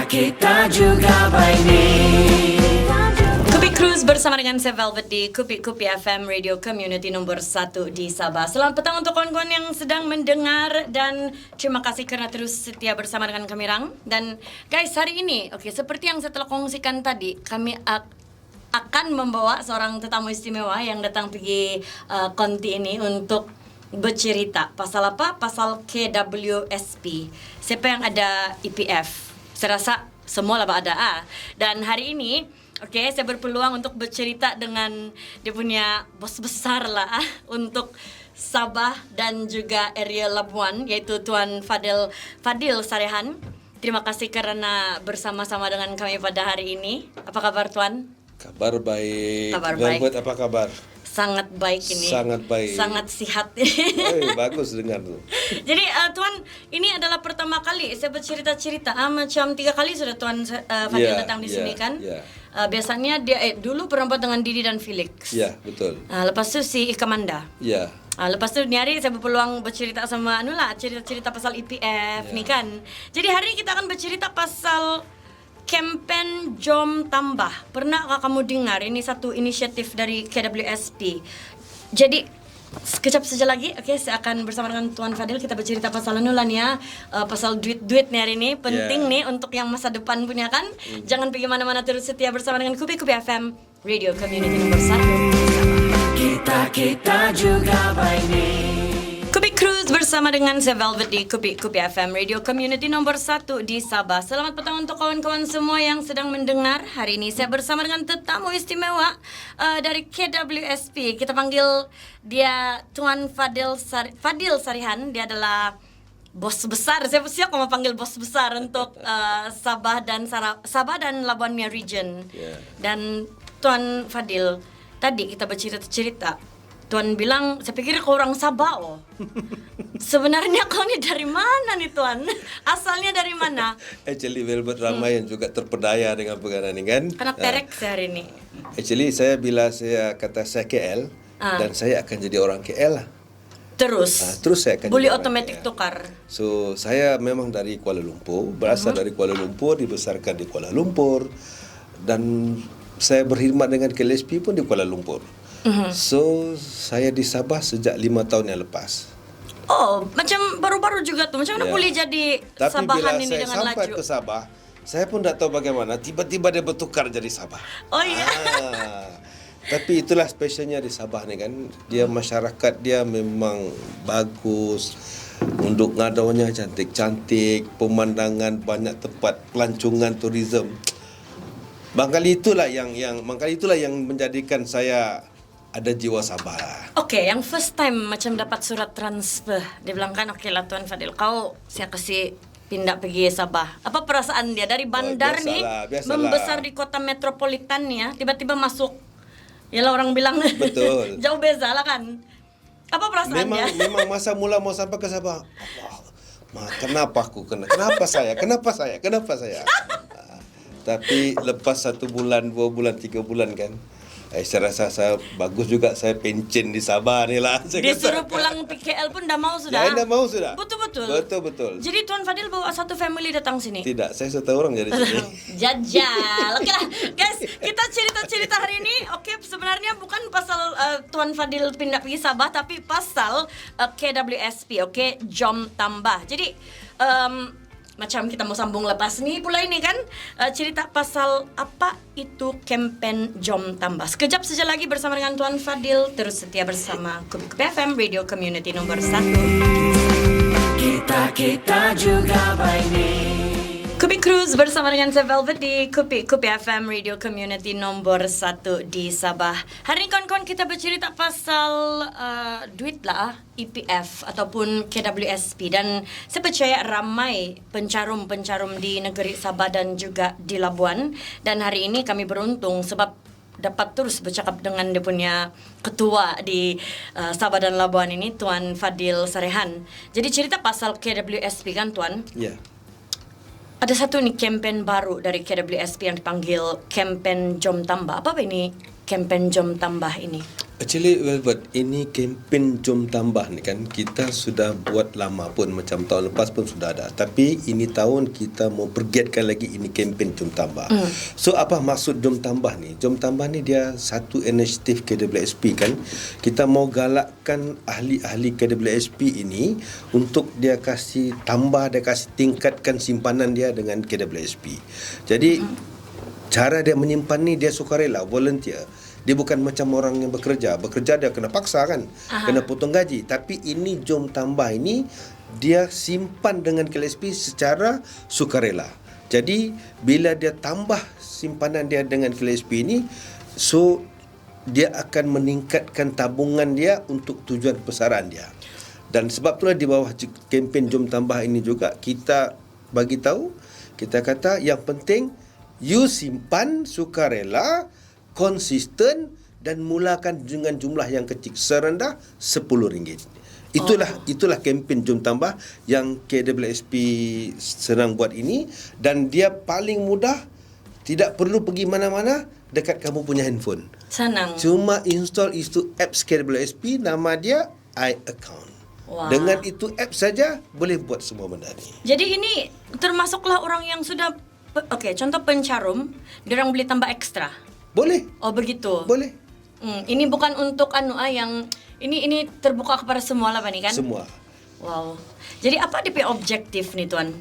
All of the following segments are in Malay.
Kita juga baik ni. Kupi Cruise bersama dengan saya Velvet di Kupi FM Radio Community nombor 1 di Sabah. Selamat petang untuk kawan-kawan yang sedang mendengar dan terima kasih kerana terus setia bersama dengan kami Rang. Dan guys, hari ini seperti yang saya telah kongsikan tadi, kami akan membawa seorang tetamu istimewa yang datang pergi konti ini untuk bercerita. Pasal apa? Pasal KWSP. Siapa yang ada EPF? Saya rasa semua lah ada. Dan hari ini saya berpeluang untuk bercerita dengan dia punya bos besar lah untuk Sabah dan juga area Labuan, yaitu Tuan Fadil Sarehan. Terima kasih kerana bersama-sama dengan kami pada hari ini. Apa kabar Tuan? Kabar baik. Kabar baik. Velvet, apa kabar? Sangat baik ini. Sangat baik. Sangat sihat. Bagus dengar tu. Jadi Tuan, ini adalah pertama kali saya bercerita-cerita. Macam 3 kali sudah Tuan Fadil datang di sini kan? Biasanya dia dulu pernah buat dengan Didi dan Felix. Ya, betul. Lepas tu si Ikamanda. Ya. Lepas tu ni hari saya berpeluang bercerita sama cerita-cerita pasal EPF ni kan. Jadi hari ini kita akan bercerita pasal Kempen Jom Tambah. Pernahkah kamu dengar? Ini satu inisiatif dari KWSP. Jadi sekejap saja lagi, saya akan bersama dengan Tuan Fadil kita bercerita pasal pasal duit ni hari ini penting nih untuk yang masa depan punya kan. Jangan pergi mana-mana, terus setia bersama dengan Kupi FM Radio Community nombor 1. Kita juga baik ni. Kupi Cruise bersama dengan saya Velvet di Kupi FM Radio Community nombor 1 di Sabah. Selamat petang untuk kawan-kawan semua yang sedang mendengar. Hari ini saya bersama dengan tetamu istimewa dari KWSP. Kita panggil dia Tuan Fadil Sarehan. Dia adalah bos besar. Saya siap mau panggil bos besar untuk Sabah dan Labuan Mia Region. Dan Tuan Fadil, tadi kita bercerita-cerita. Tuan bilang, saya pikir kau orang Sabah Sebenarnya kau ni dari mana nih Tuan? Asalnya dari mana? Actually Velvet ramai yang juga terpedaya dengan perkara ni kan. Karena terek sehari ni. Actually bila saya kata saya KL dan saya akan jadi orang KL lah. Terus saya akan boleh jadi orang otomatik KL. tukar. So saya memang dari Kuala Lumpur, berasal dari Kuala Lumpur, dibesarkan di Kuala Lumpur, dan saya berkhidmat dengan KLSP pun di Kuala Lumpur. So saya di Sabah sejak 5 tahun yang lepas. Oh, macam baru-baru juga tuh. Macam mana boleh jadi Tapi Sabahan ini dengan bila saya sampai laju? ke Sabah, saya pun tak tahu bagaimana tiba-tiba dia bertukar jadi Sabah. Oh iya. Tapi itulah spesialnya di Sabah ni kan. Dia masyarakat dia memang bagus. Untuk ngadaunya cantik-cantik, pemandangan banyak tempat pelancongan tourism. Mangkali itulah yang menjadikan saya ada jiwa Sabah lah. Yang first time macam dapat surat transfer. Dia bilang kan, lah Tuan Fadil, saya kasih pindah pergi Sabah. Apa perasaan dia dari bandar biasalah. Membesar di kota metropolitan ni tiba-tiba masuk. Yalah orang bilang betul. Jauh beza lah kan. Apa perasaan dia? Memang masa mula mau sampai ke Sabah. Allah, kenapa saya? Tapi lepas 1 bulan, 2 bulan, 3 bulan kan, saya rasa saya bagus juga saya pencen di Sabah ni lah. Disuruh pulang PKL pun dah mau sudah. Ya, dah mau sudah. Betul. Jadi Tuan Fadil bawa satu family datang sini? Tidak, saya 1 orang jadi sini. Jajal. Lah guys, kita cerita-cerita hari ini. Sebenarnya bukan pasal Tuan Fadil pindah pergi Sabah, tapi pasal KWSP, Jom Tambah. Jadi macam kita mau sambung lepas ni pula ini kan, cerita pasal apa itu Kempen Jom Tambah. Sekejap saja lagi bersama dengan Tuan Fadil. Terus setia bersama Kupi FM Radio Community nombor 1. Kita juga baik ni. Kupi Cruise bersama dengan saya Velvet di Kupi FM Radio Community nombor 1 di Sabah. Hari ini kawan-kawan kita bercerita pasal duit lah, EPF ataupun KWSP. Dan saya percaya ramai pencarum-pencarum di negeri Sabah dan juga di Labuan. Dan hari ini kami beruntung sebab dapat terus bercakap dengan dia punya ketua di Sabah dan Labuan ini, Tuan Fadil Sarehan. Jadi cerita pasal KWSP kan Tuan? Ya. Ada satu nih kempen baru dari KWSP yang dipanggil Kempen Jom Tambah. Apa ini Kempen Jom Tambah ini? Actually, Velvet, ini kempen Jom Tambah ni kan kita sudah buat lama pun, macam tahun lepas pun sudah ada. Tapi ini tahun kita mau pergiatkan lagi ini kempen Jom Tambah. So apa maksud Jom Tambah ni? Jom Tambah ni dia satu inisiatif KWSP kan. Kita mau galakkan ahli-ahli KWSP ini untuk dia kasih tambah, dia kasih tingkatkan simpanan dia dengan KWSP. Jadi cara dia menyimpan ni dia sukarela, volunteer. Dia bukan macam orang yang bekerja. Bekerja dia kena paksa kan. Kena potong gaji. Tapi ini Jom Tambah ini dia simpan dengan KLSP secara sukarela. Jadi bila dia tambah simpanan dia dengan KLSP ini, so dia akan meningkatkan tabungan dia untuk tujuan besaran dia. Dan sebab itulah di bawah kempen Jom Tambah ini juga kita bagi tahu, kita kata yang penting you simpan sukarela, konsisten dan mulakan dengan jumlah yang kecil serendah RM10. Itulah kempen Jom Tambah yang KWSP senang buat ini, dan dia paling mudah, tidak perlu pergi mana-mana, dekat kamu punya handphone. Senang. Cuma install itu apps KWSP, nama dia iAccount. Wah. Dengan itu app saja boleh buat semua benda ni. Jadi ini termasuklah orang yang sudah contoh pencarum, diorang beli tambah ekstra. Boleh. Oh begitu. Boleh. Ini bukan untuk yang ini terbuka kepada semua lah ni kan? Semua. Wow. Jadi apa DP objektif nih Tuan?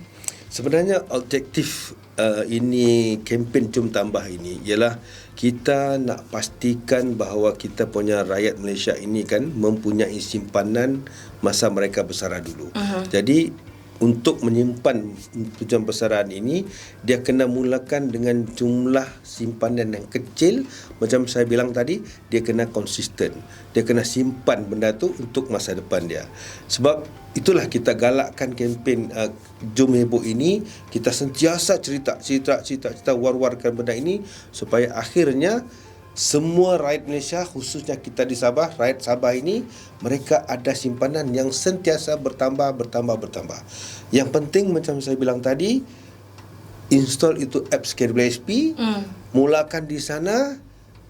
Sebenarnya objektif ini kempen Jom Tambah ini ialah kita nak pastikan bahawa kita punya rakyat Malaysia ini kan mempunyai simpanan masa mereka bersara dulu. Jadi untuk menyimpan tujuan besaran ini, dia kena mulakan dengan jumlah simpanan yang kecil. Macam saya bilang tadi, dia kena konsisten. Dia kena simpan benda tu untuk masa depan dia. Sebab itulah kita galakkan kempen Jom Heboh ini. Kita sentiasa cerita, war-warkan benda ini supaya akhirnya semua rakyat Malaysia, khususnya kita di Sabah, rakyat Sabah ini, mereka ada simpanan yang sentiasa bertambah. Yang penting macam saya bilang tadi, install itu apps KWSP, mulakan di sana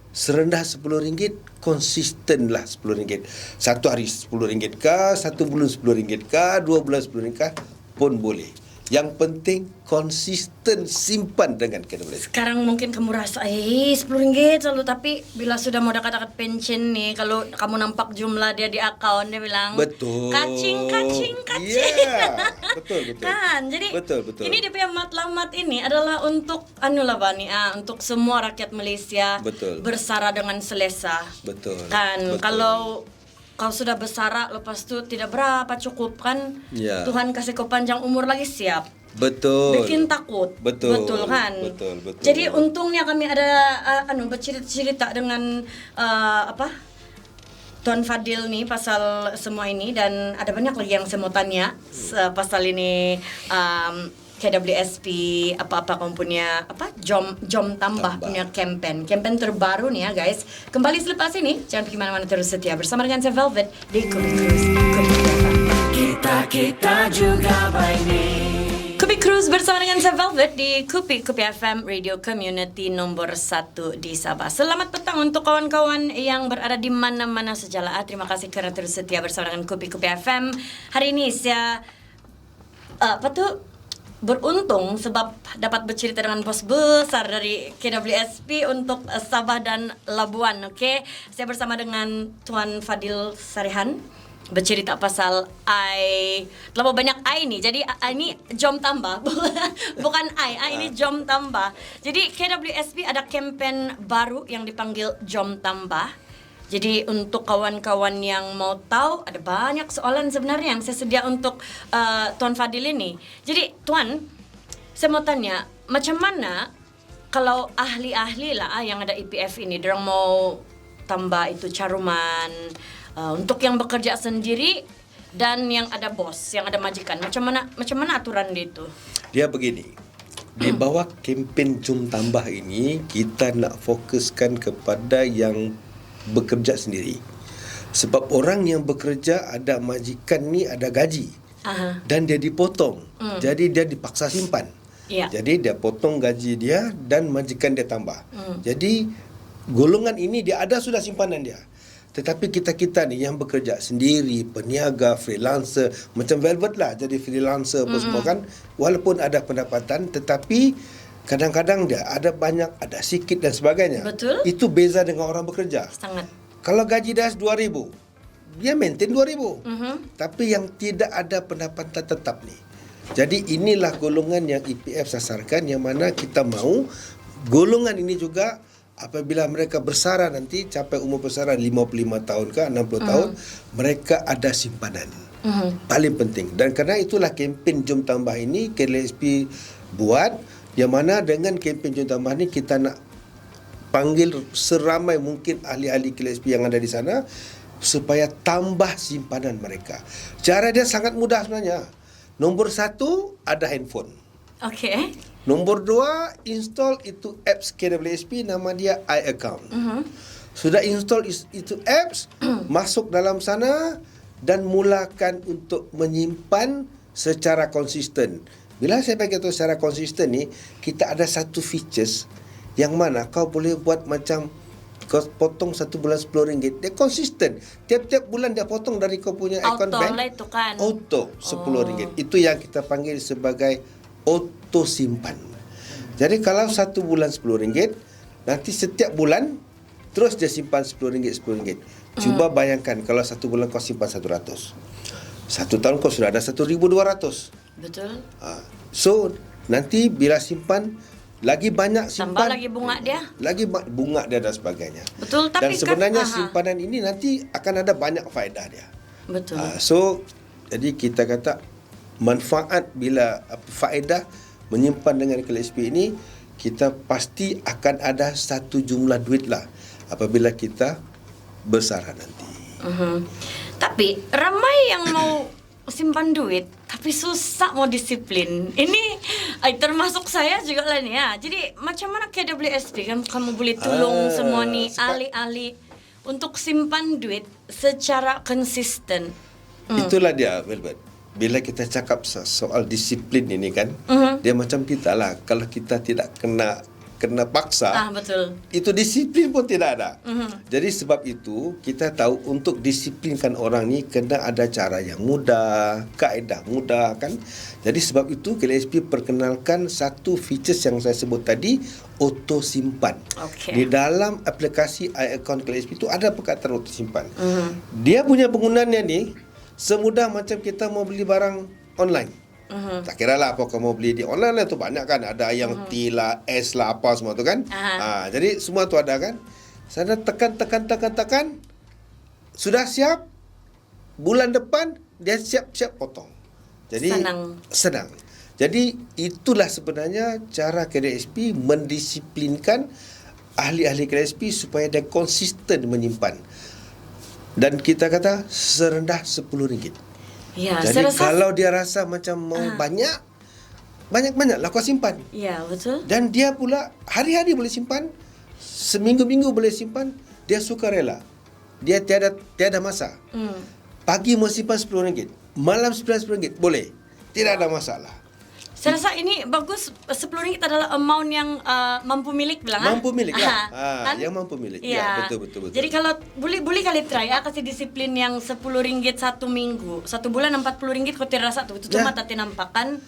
serendah RM10, konsistenlah RM10. Satu hari RM10 kah, satu bulan RM10 kah, 2 bulan RM10 kah pun boleh. Yang penting konsisten simpan dengan KWSP. Sekarang mungkin kamu rasa RM10 selalu, tapi bila sudah mau dekat-dekat pension nih, kalau kamu nampak jumlah dia di akaun, dia bilang betul. Kacing. Yeah. Betul. Kan, jadi betul. ini dia punya matlamat ini adalah untuk untuk semua rakyat Malaysia Betul. bersara dengan selesa. Betul. Kan, Betul. Kalau kau sudah bersara, lepas tu tidak berapa cukup kan? Ya. Tuhan kasih kau panjang umur lagi, siap. Betul. Bikin takut. Betul kan? Betul. Jadi untungnya kami ada bercerita dengan Tuan Fadil nih pasal semua ini, dan ada banyak lagi yang saya mau tanya pasal ini. KWSP apa kamu punya Jom Tambah punya campaign terbaru nih ya guys. Kembali selepas ini, jangan pergi mana-mana, terus setia bersama dengan saya Velvet di Kupi Cruise. Kita juga by name. Kupi Cruise bersama dengan saya Velvet di Kupi FM Radio Community nomor 1 di Sabah. Selamat petang untuk kawan-kawan yang berada di mana-mana sajalah. Terima kasih kerana terus setia bersama dengan Kupi FM. Hari ini saya beruntung sebab dapat bercerita dengan bos besar dari KWSP untuk Sabah dan Labuan. Okey, saya bersama dengan Tuan Fadil Sarihan bercerita pasal terlalu banyak ni. Jadi ini Jom Tambah, bukan ini Jom Tambah. Jadi KWSP ada kempen baru yang dipanggil Jom Tambah. Jadi untuk kawan-kawan yang mau tahu, ada banyak soalan sebenarnya yang saya sedia untuk Tuan Fadil ini. Jadi Tuan, saya mau tanya, macam mana kalau ahli-ahli lah yang ada EPF ini, dorang mau tambah itu caruman, untuk yang bekerja sendiri dan yang ada bos, yang ada majikan, macam mana aturan dia itu? Dia begini. Di bawah kempen Jom Tambah ini, kita nak fokuskan kepada yang bekerja sendiri. Sebab orang yang bekerja ada majikan ni ada gaji. Dan dia dipotong. Jadi dia dipaksa simpan. Jadi dia potong gaji dia dan majikan dia tambah. Jadi golongan ini dia ada sudah simpanan dia. Tetapi kita ni yang bekerja sendiri, peniaga, freelancer, macam Velvet lah jadi freelancer apa semua kan, walaupun ada pendapatan tetapi kadang-kadang dia ada banyak, ada sikit dan sebagainya. Betul. Itu beza dengan orang bekerja. Sangat. Kalau gaji dia 2,000, dia maintain 2,000. Tapi yang tidak ada pendapatan tetap ni. Jadi inilah golongan yang EPF sasarkan, yang mana kita mahu golongan ini juga apabila mereka bersara nanti capai umur bersara 55 tahun ke 60 tahun, mereka ada simpanan. Paling penting. Dan kerana itulah kempen Jom Tambah ini KLSP buat, yang mana dengan kempen Jom Tambah ni kita nak panggil seramai mungkin ahli-ahli KLSP yang ada di sana supaya tambah simpanan mereka. Cara dia sangat mudah sebenarnya. Nombor 1, ada handphone. Okey. Nombor 2, install itu apps KWSP, nama dia iAccount. Sudah install itu apps, masuk dalam sana dan mulakan untuk menyimpan secara konsisten. Bila saya bagi tahu secara konsisten ni, kita ada satu features yang mana kau boleh buat macam kau potong 1 bulan RM10, dia konsisten. Tiap-tiap bulan dia potong dari kau punya account Auto bank. lah itu kan. Auto RM10. Itu yang kita panggil sebagai auto simpan. Jadi kalau 1 bulan RM10, nanti setiap bulan terus dia simpan RM10. Cuba bayangkan kalau 1 bulan kau simpan 100. 1 tahun kau sudah ada 1,200. Betul. So nanti bila simpan lagi banyak simpan, Tambah lagi bunga dia. lagi bunga dia dan sebagainya. Betul, tapi dan sebenarnya kan, simpanan ini nanti akan ada banyak faedah dia. Betul. So jadi kita kata manfaat bila faedah menyimpan dengan KLSP ini, kita pasti akan ada satu jumlah duit lah apabila kita bersara nanti. Tapi ramai yang mau simpan duit tapi susah mau disiplin. Ini termasuk saya juga lah nih ya. Jadi macam mana KWSP kan kamu boleh tolong semua nih ahli-ahli untuk simpan duit secara konsisten. Itulah dia, Velvet. Bila kita cakap soal disiplin ini kan, dia macam kita lah. Kalau kita tidak kena paksa, Betul. itu disiplin pun tidak ada. Jadi sebab itu kita tahu untuk disiplinkan orang ni kena ada cara yang mudah, kaedah mudah kan. Jadi sebab itu KLSP perkenalkan satu features yang saya sebut tadi, auto simpan. Okay. Di dalam aplikasi iAccount KLSP itu ada perkataan auto simpan. Dia punya penggunaannya ni semudah macam kita mau beli barang online. Tak kira lah apa kau mau beli di online lah, tu banyak kan. Ada yang T lah, S lah, apa semua tu kan. Jadi semua tu ada kan. Sana tekan. Sudah siap. Bulan depan dia siap-siap potong. Jadi senang. Jadi itulah sebenarnya cara KLSP mendisiplinkan ahli-ahli KLSP supaya dia konsisten menyimpan. Dan kita kata serendah RM10. Ya, Jadi saya rasa kalau dia rasa macam mau banyak lah kau simpan. ya, betul. Dan dia pula hari-hari boleh simpan, seminggu-minggu boleh simpan, dia suka rela. Dia tiada masa. Pagi mau simpan RM10, malam RM10 boleh. Tidak ada masalah. Saya rasa ini bagus. RM10 adalah amount yang mampu milik bilang. Mampu milik lah. Kan? Yang mampu milik. Ya. Ya, betul. Jadi kalau boleh kali try kasih disiplin yang RM10 1 minggu. 1 bulan RM40 kau tidak rasa tuh. Itu cuma tadi nampak kan.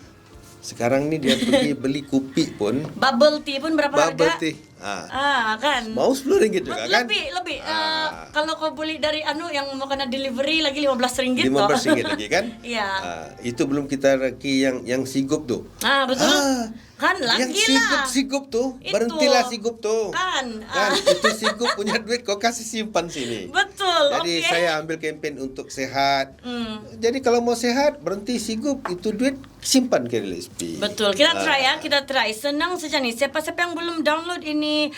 Sekarang ni dia pergi beli kopi pun. Bubble tea pun berapa Bubble harga? tea. Kan. Mau RM10 juga kan? Lebih. Kalau kau beli dari yang mau kena delivery lagi RM15 RM15 lagi kan? Iya. Itu belum kita lagi yang sigup tu. Betul. Kan lagi yang lah. sigup tu, Itu. berhentilah sigup tu. Kan. Itu sigup punya duit kau kasih simpan sini. Betul. Jadi okey. saya ambil kempen untuk sehat. Jadi kalau mau sehat, berhenti sigup, itu duit simpan ke KLSP. Betul. Kita try. Senang saja nih. Siapa-siapa yang belum download ini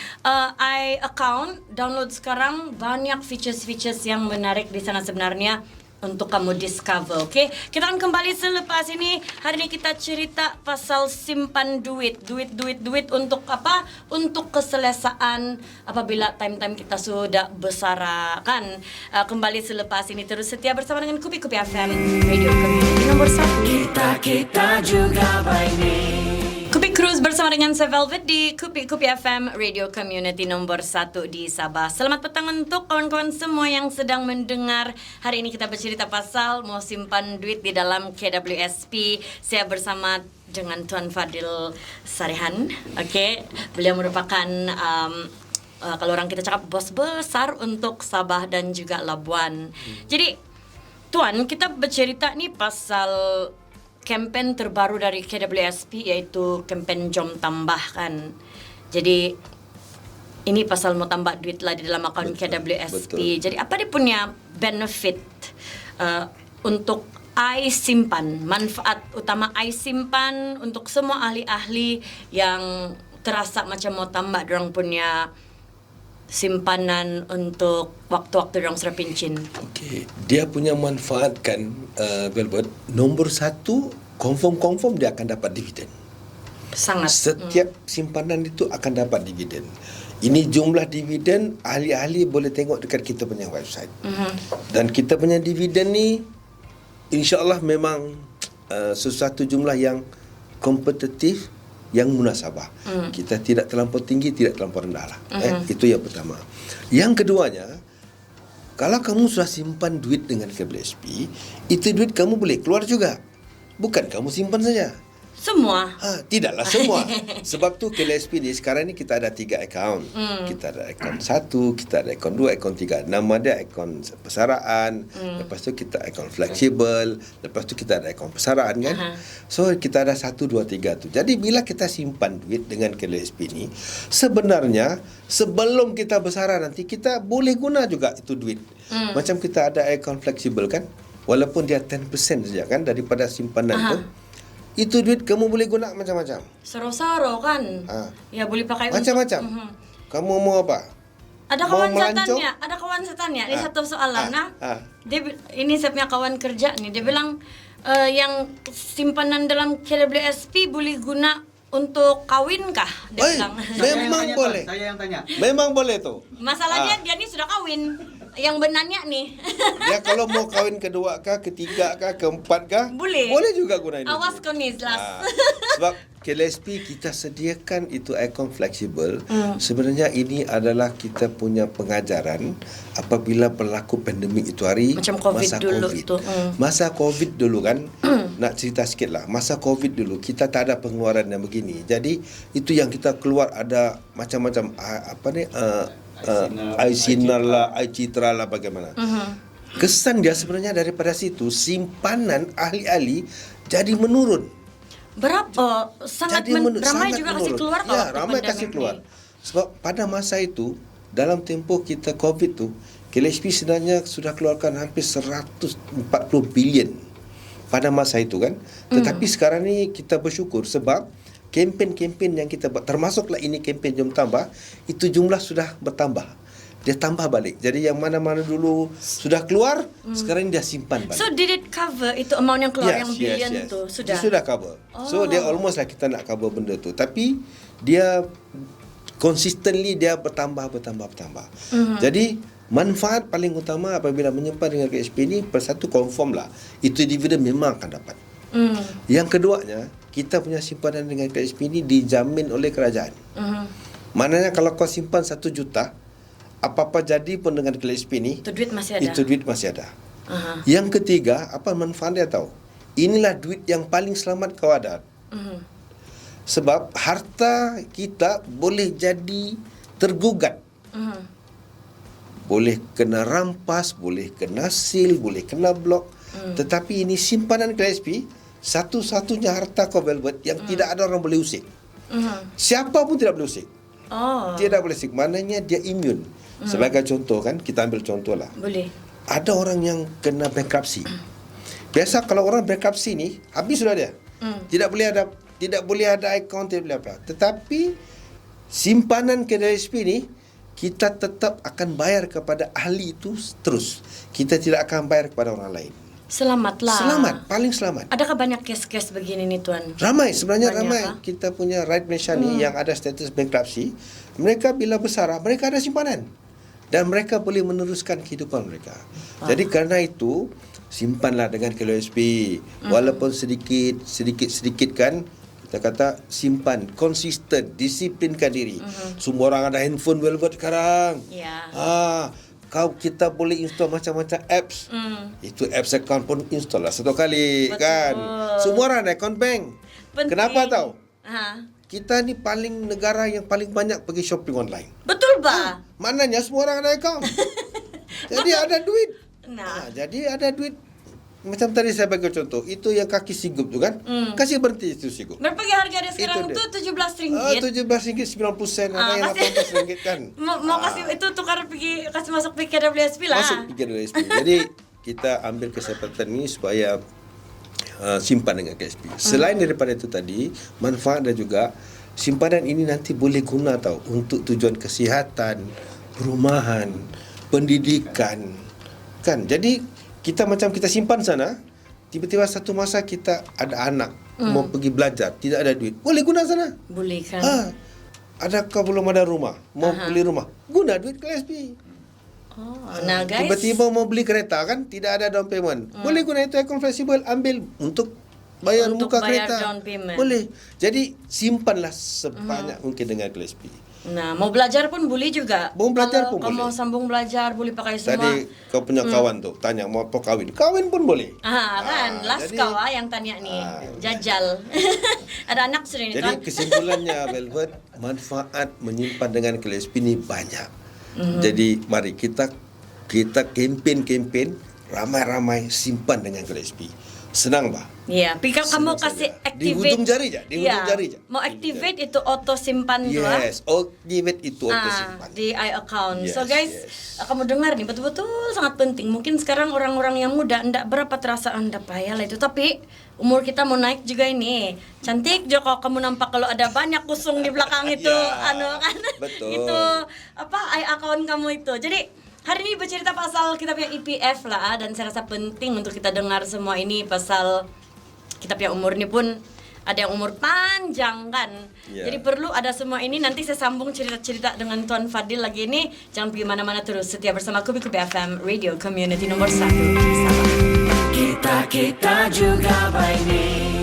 iAccount, download sekarang. Banyak features-features yang menarik di sana sebenarnya untuk kamu discover. Okay? Kita akan kembali selepas ini. Hari ini kita cerita pasal simpan duit untuk apa? Untuk keselesaan apabila time-time kita sudah bersara kan. Kembali selepas ini, terus setia bersama dengan Kupi FM Radio Community nomor 1. Kita juga by name. Kupi Cruz bersama dengan saya Velvet di Kupi FM Radio Community nomor 1 di Sabah. Selamat petang untuk kawan-kawan semua yang sedang mendengar. Hari ini kita bercerita pasal mau simpan duit di dalam KWSP. Saya bersama dengan Tuan Fadil Sarihan. Okey, beliau merupakan kalau orang kita cakap bos besar untuk Sabah dan juga Labuan. Jadi Tuan, kita bercerita nih pasal kempen terbaru dari KWSP, yaitu kempen Jom Tambah kan. Jadi ini pasal mau tambah duit lah di dalam akaun KWSP. Jadi apa dia punya benefit untuk I simpan, manfaat utama I simpan untuk semua ahli-ahli yang terasa macam mau tambah dorang punya simpanan untuk waktu-waktu dorang sudah pincin. Okey, dia punya manfaat kan, Velvet. Nombor satu, confirm dia akan dapat dividen. Sangat. Setiap simpanan itu akan dapat dividen. Ini jumlah dividen, ahli-ahli boleh tengok dekat kita punya website. Dan kita punya dividen ni, insya-Allah memang sesuatu jumlah yang kompetitif, yang munasabah. Kita tidak terlampau tinggi, tidak terlampau rendah lah. Itu yang pertama. Yang keduanya, kalau kamu sudah simpan duit dengan KWSP, itu duit kamu boleh keluar juga. Bukan kamu simpan saja. Semua. Tidaklah semua. Sebab tu KWSP ni sekarang ni kita ada 3 akaun. Kita ada akaun 1, kita ada akaun 2, akaun 3. Nama dia akaun persaraan. Lepas tu kita akaun fleksibel. Lepas tu kita ada akaun persaraan kan. So kita ada 1, 2, 3 tu. Jadi bila kita simpan duit dengan KWSP ni, sebenarnya sebelum kita bersara nanti kita boleh guna juga itu duit. Macam kita ada akaun fleksibel kan. Walaupun dia 10% saja kan daripada simpanan tu. Itu duit kamu boleh guna macam-macam. Saro-saro kan. Ya boleh pakai macam-macam. Kamu mau apa? Ada kawan saya tanya, ini satu soalan. Ini saya punya kawan kerja nih, dia bilang yang simpanan dalam KWSP boleh guna untuk kawin kah? Dia bilang. Memang boleh. Saya yang tanya. Memang boleh tu. Masalahnya dia ni sudah kawin. Yang benarnya nih. Dia kalau mau kahwin kedua kah, ketiga kah, keempat kah, boleh juga gunain itu. Awas kau ni jelas. Sebab KWSP kita sediakan itu akaun fleksibel. Sebenarnya ini adalah kita punya pengajaran apabila berlaku pandemik itu hari. Macam COVID masa dulu COVID. tu. Masa COVID dulu kan. Nak cerita sikit lah. Masa COVID dulu kita tak ada pengeluaran yang begini. Jadi itu yang kita keluar ada macam-macam iSinar lah, iCitra lah, bagaimana. Kesan dia sebenarnya daripada situ simpanan ahli-ahli jadi menurun. Berapa? Sangat ramai sangat juga menurun. kasih keluar Ya, ramai kasih keluar. Sebab pada masa itu dalam tempoh kita COVID tu, KWSP sebenarnya sudah keluarkan hampir 140 bilion pada masa itu kan. Tetapi sekarang ni kita bersyukur sebab kempen-kempen yang kita buat, termasuklah ini kempen Jom Tambah, itu jumlah sudah bertambah. Dia tambah balik. Jadi yang mana-mana dulu sudah keluar, sekarang dia simpan balik. So did it cover itu amount yang keluar yang billion tu? Sudah? Dia sudah cover. So dia almost lah kita nak cover benda tu. Tapi dia consistently dia bertambah. Jadi manfaat paling utama apabila menyimpan dengan KWSP ni, persatu confirm lah, itu dividen memang akan dapat. Yang keduanya, kita punya simpanan dengan KWSP ini dijamin oleh kerajaan. Maknanya kalau kau simpan 1 juta, apa-apa jadi pun dengan KWSP ini, itu duit masih ada. Itu duit masih ada. Yang ketiga, apa manfaat dia tahu? Inilah duit yang paling selamat kau ada. Sebab harta kita boleh jadi tergugat. Boleh kena rampas, boleh kena sil, boleh kena blok. Tetapi ini simpanan KWSP, satu-satunya harta kau, Velvet, yang tidak ada orang boleh usik. Siapa pun tidak boleh usik. Tidak boleh usik. Maknanya dia imun. Sebagai contoh kan, kita ambil contoh lah. Boleh. Ada orang yang kena bankruptcy. Biasa kalau orang bankruptcy ni, habis sudah dia. Tidak boleh ada akaun, tidak boleh apa. Tetapi simpanan KWSP ni, kita tetap akan bayar kepada ahli itu terus. Kita tidak akan bayar kepada orang lain. Selamatlah. Selamat, paling selamat. Adakah banyak kes-kes begini nih Tuan? Ramai, sebenarnya Banyak, ramai. ha? Kita punya rakyat Malaysia ni yang ada status bankruptcy, mereka bila bersara, mereka ada simpanan. Dan mereka boleh meneruskan kehidupan mereka. Jadi kerana itu, simpanlah dengan KWSP. Walaupun sedikit kan, kita kata simpan, konsisten, disiplinkan diri. Semua orang ada handphone Velvet sekarang. Ya. Kita boleh install macam-macam apps. Itu apps account pun install lah satu kali. Betul. Kan. Semua orang ada account bank. Penting. Kenapa tahu? Kita ni negara yang paling banyak pergi shopping online. Betul ba? Maknanya semua orang ada account. Jadi ada duit. Jadi ada duit. Macam tadi saya bagi contoh, itu yang kaki sigup tu kan, kasih berhenti itu sigup. Berapa harga dia sekarang tu? RM17. RM17.90, ada yang RM18 kan. Mau kasih itu tukar kasih masuk PKWSP lah. Masuk PKWSP. Jadi kita ambil kesempatan ini supaya simpan dengan KSP. Selain daripada itu tadi, manfaat dan juga simpanan ini nanti boleh guna tahu untuk tujuan kesihatan, perumahan, pendidikan. Kan? Jadi kita simpan sana, tiba-tiba satu masa kita ada anak mau pergi belajar, tidak ada duit, boleh guna sana. Boleh kan? Adakah belum ada rumah, mau beli rumah, guna duit KSP. Nah guys, tiba-tiba mau beli kereta kan, tidak ada down payment, boleh guna itu account fleksibel, ambil untuk bayar muka kereta, down payment. Boleh. Jadi simpanlah sebanyak mungkin dengan KSP. Nah, mau belajar pun boleh juga. Mau belajar pun boleh. Kalau mau sambung belajar boleh pakai semua. Tadi kau punya kawan tu tanya mau apa kawin pun boleh. Kan, last kau yang tanya nih, jajal. Ada anak sudah ni. Jadi kesimpulannya Velvet, manfaat menyimpan dengan KSP ni banyak. Jadi mari kita kempen ramai-ramai simpan dengan KSP. Senang bah. Ya, pikir kamu kasih activate di ujung jari je. Mau activate itu auto simpan tu lah. Yes, activate itu auto simpan di iAccount. Yes, So guys, kamu dengar nih betul-betul sangat penting. Mungkin sekarang orang-orang yang muda ndak berapa terasa anda payah lah itu, tapi umur kita mau naik juga ini. Cantik jo kalau kamu nampak kalau ada banyak kusung di belakang itu kan. Betul. Itu iAccount kamu itu. Jadi hari ini bercerita pasal kita punya EPF lah, dan saya rasa penting untuk kita dengar semua ini pasal kita punya umur ini pun ada yang umur panjang kan. Jadi perlu ada semua ini. Nanti saya sambung cerita-cerita dengan Tuan Fadil lagi ini. Jangan pergi mana-mana, terus setia bersama Kupi FM Radio Community nomor 1 di Sabah. Kita juga by name.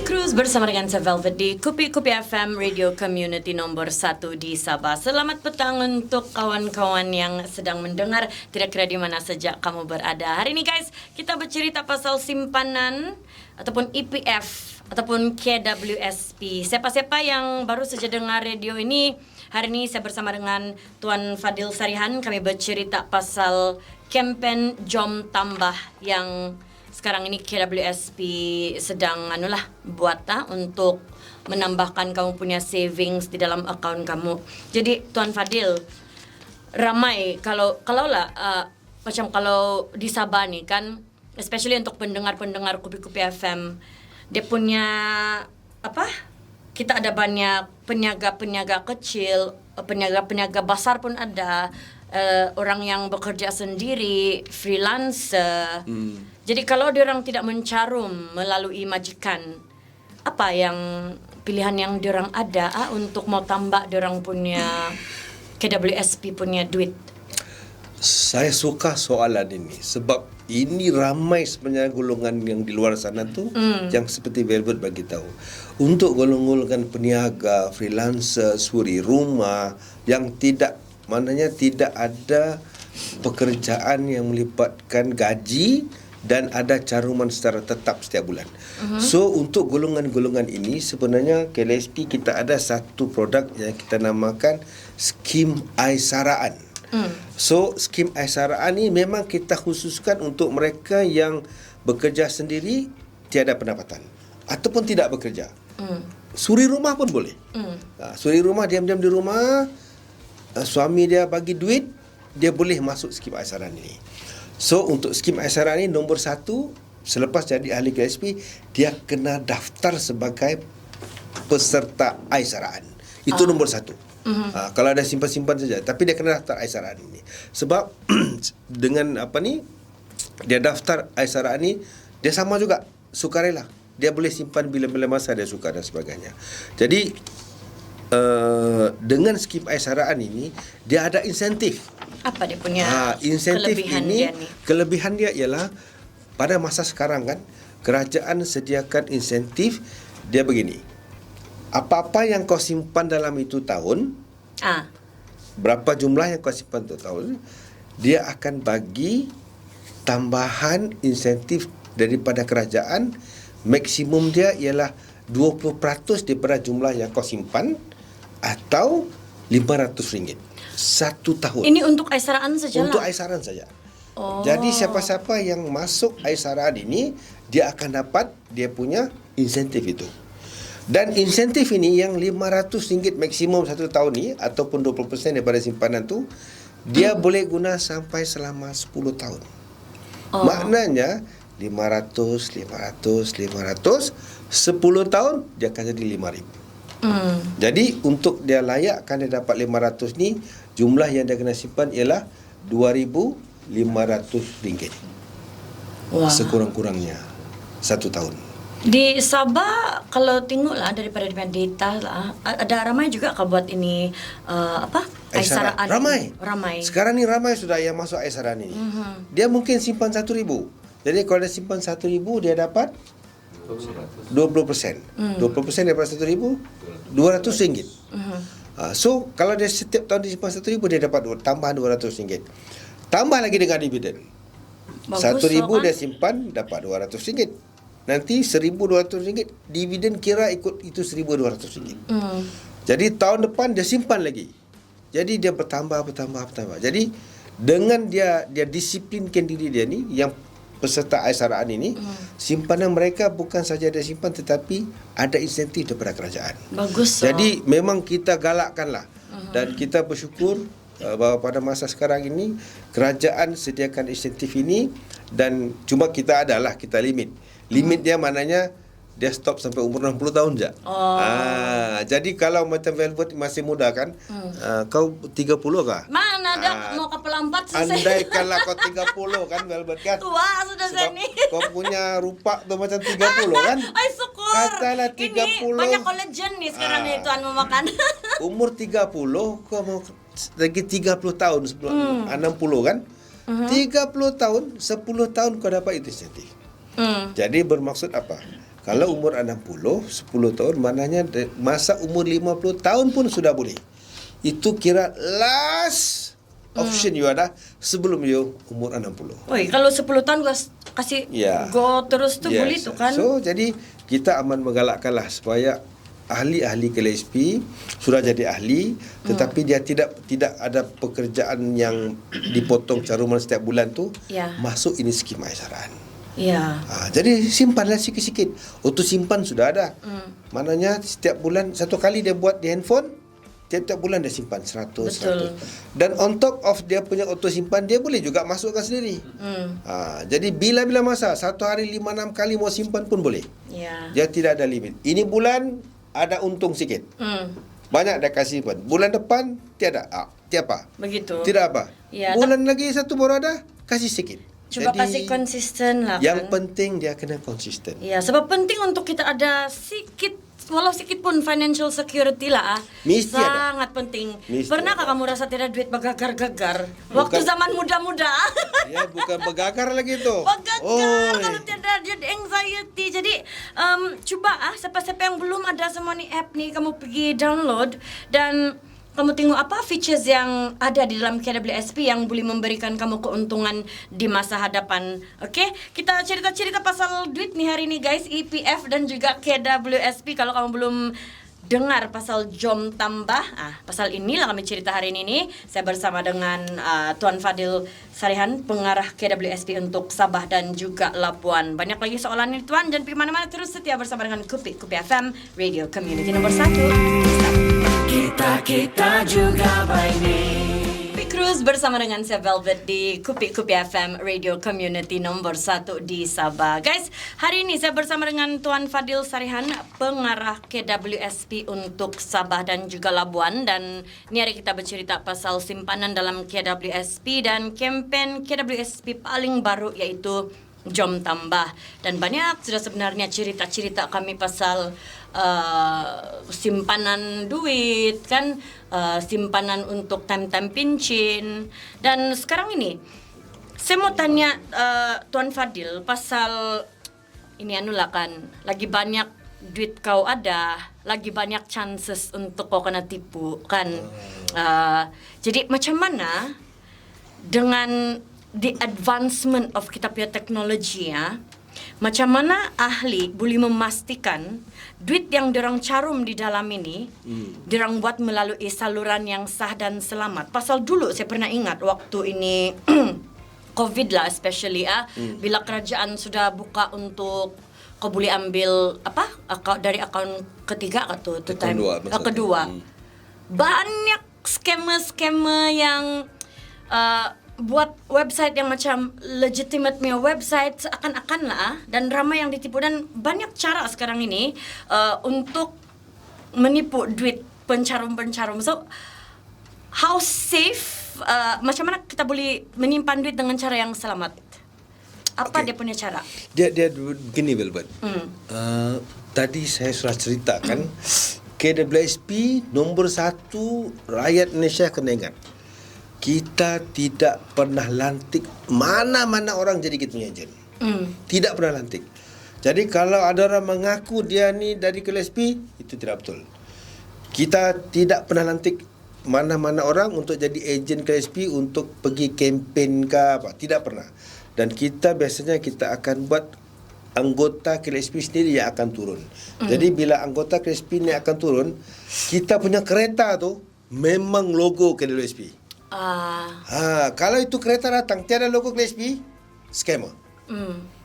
Cruise bersama dengan saya Velvet di Kupi FM Radio Community nomor 1 di Sabah. Selamat petang untuk kawan-kawan yang sedang mendengar, tidak kira di mana saja kamu berada. Hari ini guys, kita bercerita pasal simpanan ataupun EPF ataupun KWSP. Siapa-siapa yang baru saja dengar radio ini, hari ini saya bersama dengan Tuan Fadil Sarihan. Kami bercerita pasal kempen Jom Tambah yang sekarang ini KWSP sedang buat untuk menambahkan kamu punya savings di dalam akaun kamu. Jadi Tuan Fadil, ramai kalaulah macam kalau di Sabah nih kan, especially untuk pendengar-pendengar Kupi FM, dia punya kita ada banyak peniaga-peniaga kecil, peniaga-peniaga besar pun ada, orang yang bekerja sendiri, freelancer. Jadi kalau diorang tidak mencarum melalui majikan, apa yang pilihan yang diorang ada untuk mau tambah diorang punya KWSP punya duit? Saya suka soalan ini sebab ini ramai sebenarnya golongan yang di luar sana tu yang seperti Velvet bagi tahu. Untuk golongan peniaga, freelancer, suri rumah yang tidak ada pekerjaan yang melibatkan gaji dan ada caruman secara tetap setiap bulan. So untuk golongan-golongan ini sebenarnya KLSP kita ada satu produk yang kita namakan Skim Aisaraan. So skim Aisaraan ini memang kita khususkan untuk mereka yang bekerja sendiri tiada pendapatan ataupun tidak bekerja. Suri rumah pun boleh. Suri rumah diam-diam di rumah, suami dia bagi duit, dia boleh masuk skim Aisaraan ini. So untuk skim Aisaraan ini nombor 1, selepas jadi ahli KSP, dia kena daftar sebagai peserta Aisaraan. Itu nombor 1. Kalau ada simpan-simpan saja, tapi dia kena daftar Aisaraan ini. Sebab dengan dia daftar Aisaraan ini, dia sama juga sukarela. Dia boleh simpan bila-bila masa dia suka dan sebagainya. Jadi dengan skim Aisaraan ini, dia ada insentif. Apa dia punya insentif kelebihan ini? dia nih? Kelebihan dia ialah pada masa sekarang kan, kerajaan sediakan insentif dia begini. apa-apa yang kau simpan dalam itu tahun, berapa jumlah yang kau simpan itu tahun, dia akan bagi tambahan insentif daripada kerajaan. Maksimum dia ialah 20% daripada jumlah yang kau simpan atau RM500 satu tahun. Ini untuk Aisaraan saja Untuk lah. Aisaraan saja. Jadi siapa-siapa yang masuk Aisaraan ini, dia akan dapat dia punya insentif itu. Dan insentif ini yang RM500 maksimum satu tahun ni ataupun 20% daripada simpanan tu, dia boleh guna sampai selama 10 tahun. Maknanya 500, 10 tahun dia akan jadi 5,000. Jadi untuk dia layakkan dia dapat 500 ni, jumlah yang dia kena simpan ialah RM2,500. Sekurang-kurangnya satu tahun. Di Sabah kalau tengoklah daripada data lah, ada ramai juga kah buat ini Aisaraan. Ramai. Sekarang ni ramai sudah yang masuk Aisaraan ini. Dia mungkin simpan RM1,000. Jadi kalau dia simpan RM1,000, dia dapat 20%. 20% daripada RM1,000, RM200. So kalau dia setiap tahun dia simpan RM1,000, dia dapat tambahan RM200. Tambah lagi dengan dividen. RM1,000 dia simpan dapat RM200. Nanti RM1,200 dividen, kira ikut itu RM1,200. Jadi tahun depan dia simpan lagi. Jadi dia bertambah. Jadi dengan dia disiplinkan diri dia ni, yang peserta Aisaraan ini, simpanan mereka bukan saja dia simpan tetapi ada insentif daripada kerajaan. Bagus. Jadi memang kita galakkanlah dan kita bersyukur bahawa pada masa sekarang ini kerajaan sediakan insentif ini, dan cuma kita kita limit. Limit dia maknanya dia stop sampai umur 60 tahun je. Jadi kalau macam Velvet masih muda kan, kau 30 kah? Mana dah mau kapal 4 selesai. Andaikanlah kau 30 kan Velvet kan? Tua sudah saya ni. Kau punya rupa tu macam 30 kan? Ay, syukur. Katalah 30. Ini banyak collagen nih sekarang ni tuan mau makan. Umur 30 kau mau lagi 30 tahun sebelum 60 kan? 30 tahun, 10 tahun kau dapat itu insentif. Jadi bermaksud apa? Kalau umur 60, 10 tahun, maknanya masa umur 50 tahun pun sudah boleh. Itu kira last option you ada sebelum you umur 60. Oi, kalau 10 tahun kasih go terus tu boleh tu kan? So, jadi kita aman menggalakkanlah supaya ahli-ahli KLSP sudah jadi ahli, tetapi dia tidak ada pekerjaan yang dipotong caruman setiap bulan tu, masuk ini skim Aisaraan. Jadi simpanlah sikit-sikit. Auto simpan sudah ada. Maknanya setiap bulan satu kali dia buat di handphone, tiap-tiap bulan dia simpan 100. Dan on top of dia punya auto simpan, dia boleh juga masukkan sendiri. Jadi bila-bila masa, satu hari 5-6 kali mau simpan pun boleh. Dia tidak ada limit. Ini bulan ada untung sikit. Banyak dia kasih simpan. Bulan depan tiada. Tiapa. Begitu. Tidak apa. Bulan lagi satu baru ada, kasih sikit. Cuba Jadi, kasih konsisten lah kan. Yang penting dia kena konsisten. Ya, sebab penting untuk kita ada sikit, walau sikit pun financial security lah. Mesti sangat penting. Pernahkah kamu rasa tidak duit bergagar-gagar waktu zaman muda-muda? Ya, bukan bergagar lagi tu. Bergagar kalau tidak jadi anxiety. Jadi cuba siapa-siapa yang belum ada semua ni app ni, kamu pergi download dan kamu tengok apa features yang ada di dalam KWSP yang boleh memberikan kamu keuntungan di masa hadapan. Okey, kita cerita-cerita pasal duit ni hari ni guys, EPF dan juga KWSP. Kalau kamu belum dengar pasal Jom Tambah, pasal inilah kami cerita hari ini. Saya bersama dengan Tuan Fadil Sarihan, pengarah KWSP untuk Sabah dan juga Labuan. Banyak lagi soalan ni Tuan, jangan pergi mana-mana, terus setia bersama dengan Kupi FM, Radio Community nomor 1. Kita juga by name. Cruise bersama dengan saya Velvet di Kupi FM Radio Community nomor 1 di Sabah. Guys, hari ini saya bersama dengan Tuan Fadil Sarihan, pengarah KWSP untuk Sabah dan juga Labuan, dan ini hari kita bercerita pasal simpanan dalam KWSP dan kempen KWSP paling baru iaitu Jom Tambah. Dan banyak sudah sebenarnya cerita-cerita kami pasal simpanan duit kan, simpanan untuk time-time pincin. Dan sekarang ini saya mau tanya Tuan Fadil pasal ini kan lagi banyak duit kau ada, lagi banyak chances untuk kau kena tipu kan. Jadi macam mana dengan the advancement of kita punya teknologi ya, macam mana ahli boleh memastikan duit yang dirang carum di dalam ini dirang buat melalui saluran yang sah dan selamat. Pasal dulu saya pernah ingat waktu ini COVID lah especially bila kerajaan sudah buka untuk kau boleh ambil dari akaun ketiga atau kedua. Banyak scammer yang buat website yang macam legitimate punya website seakan-akan lah, dan ramai yang ditipu, dan banyak cara sekarang ini untuk menipu duit pencarum-pencarum. So how safe, macam mana kita boleh menyimpan duit dengan cara yang selamat? Apa dia punya cara? Dia begini, Wilbert. Tadi saya sudah ceritakan KWSP nombor 1 rakyat Malaysia kena ingat. Kita tidak pernah lantik mana-mana orang jadi kita punya ejen. Tidak pernah lantik. Jadi kalau ada orang mengaku dia ni dari KWSP, itu tidak betul. Kita tidak pernah lantik mana-mana orang untuk jadi ejen KWSP untuk pergi kempen ke apa. Tidak pernah. Dan kita biasanya kita akan buat anggota KWSP sendiri yang akan turun. Jadi bila anggota KWSP ni akan turun, kita punya kereta tu memang logo KWSP. Kalau itu kereta datang tiada logo KWSP, scammer.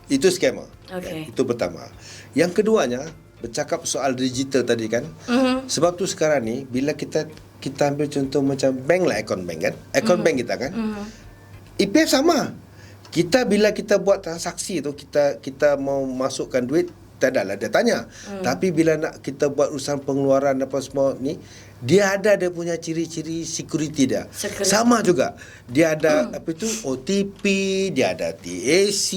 Itu scammer. Okay. Itu pertama. Yang keduanya, bercakap soal digital tadi kan. Sebab tu sekarang ni bila kita ambil contoh macam bank lah, akaun bank kan. Akaun bank kita kan. EPF sama. Bila kita buat transaksi tu, kita mau masukkan duit, tak adalah dia tanya. Tapi bila nak kita buat urusan pengeluaran apa semua ni, dia ada dia punya ciri-ciri security dia. Sama juga. Dia ada OTP, dia ada TAC,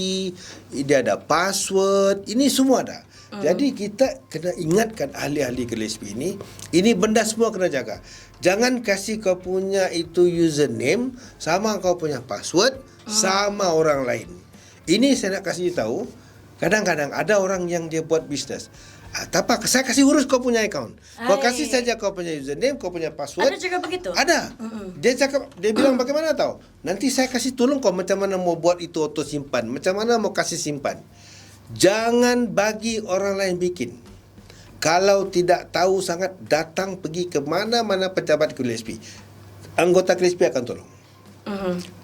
dia ada password, ini semua ada. Jadi kita kena ingatkan ahli-ahli KWSP ini benda semua kena jaga. Jangan kasih kau punya itu username sama kau punya password sama orang lain. Ini saya nak kasih tahu. Kadang-kadang ada orang yang dia buat bisnes. Tak apa, saya kasih urus kau punya account. Kau kasih saja kau punya username, kau punya password. Ada juga begitu? Ada. Dia bilang bagaimana tahu? Nanti saya kasih tolong kau macam mana mau buat itu auto simpan. Macam mana mau kasih simpan. Jangan bagi orang lain bikin. Kalau tidak tahu sangat, datang pergi ke mana-mana pejabat KWSP. Anggota KWSP akan tolong.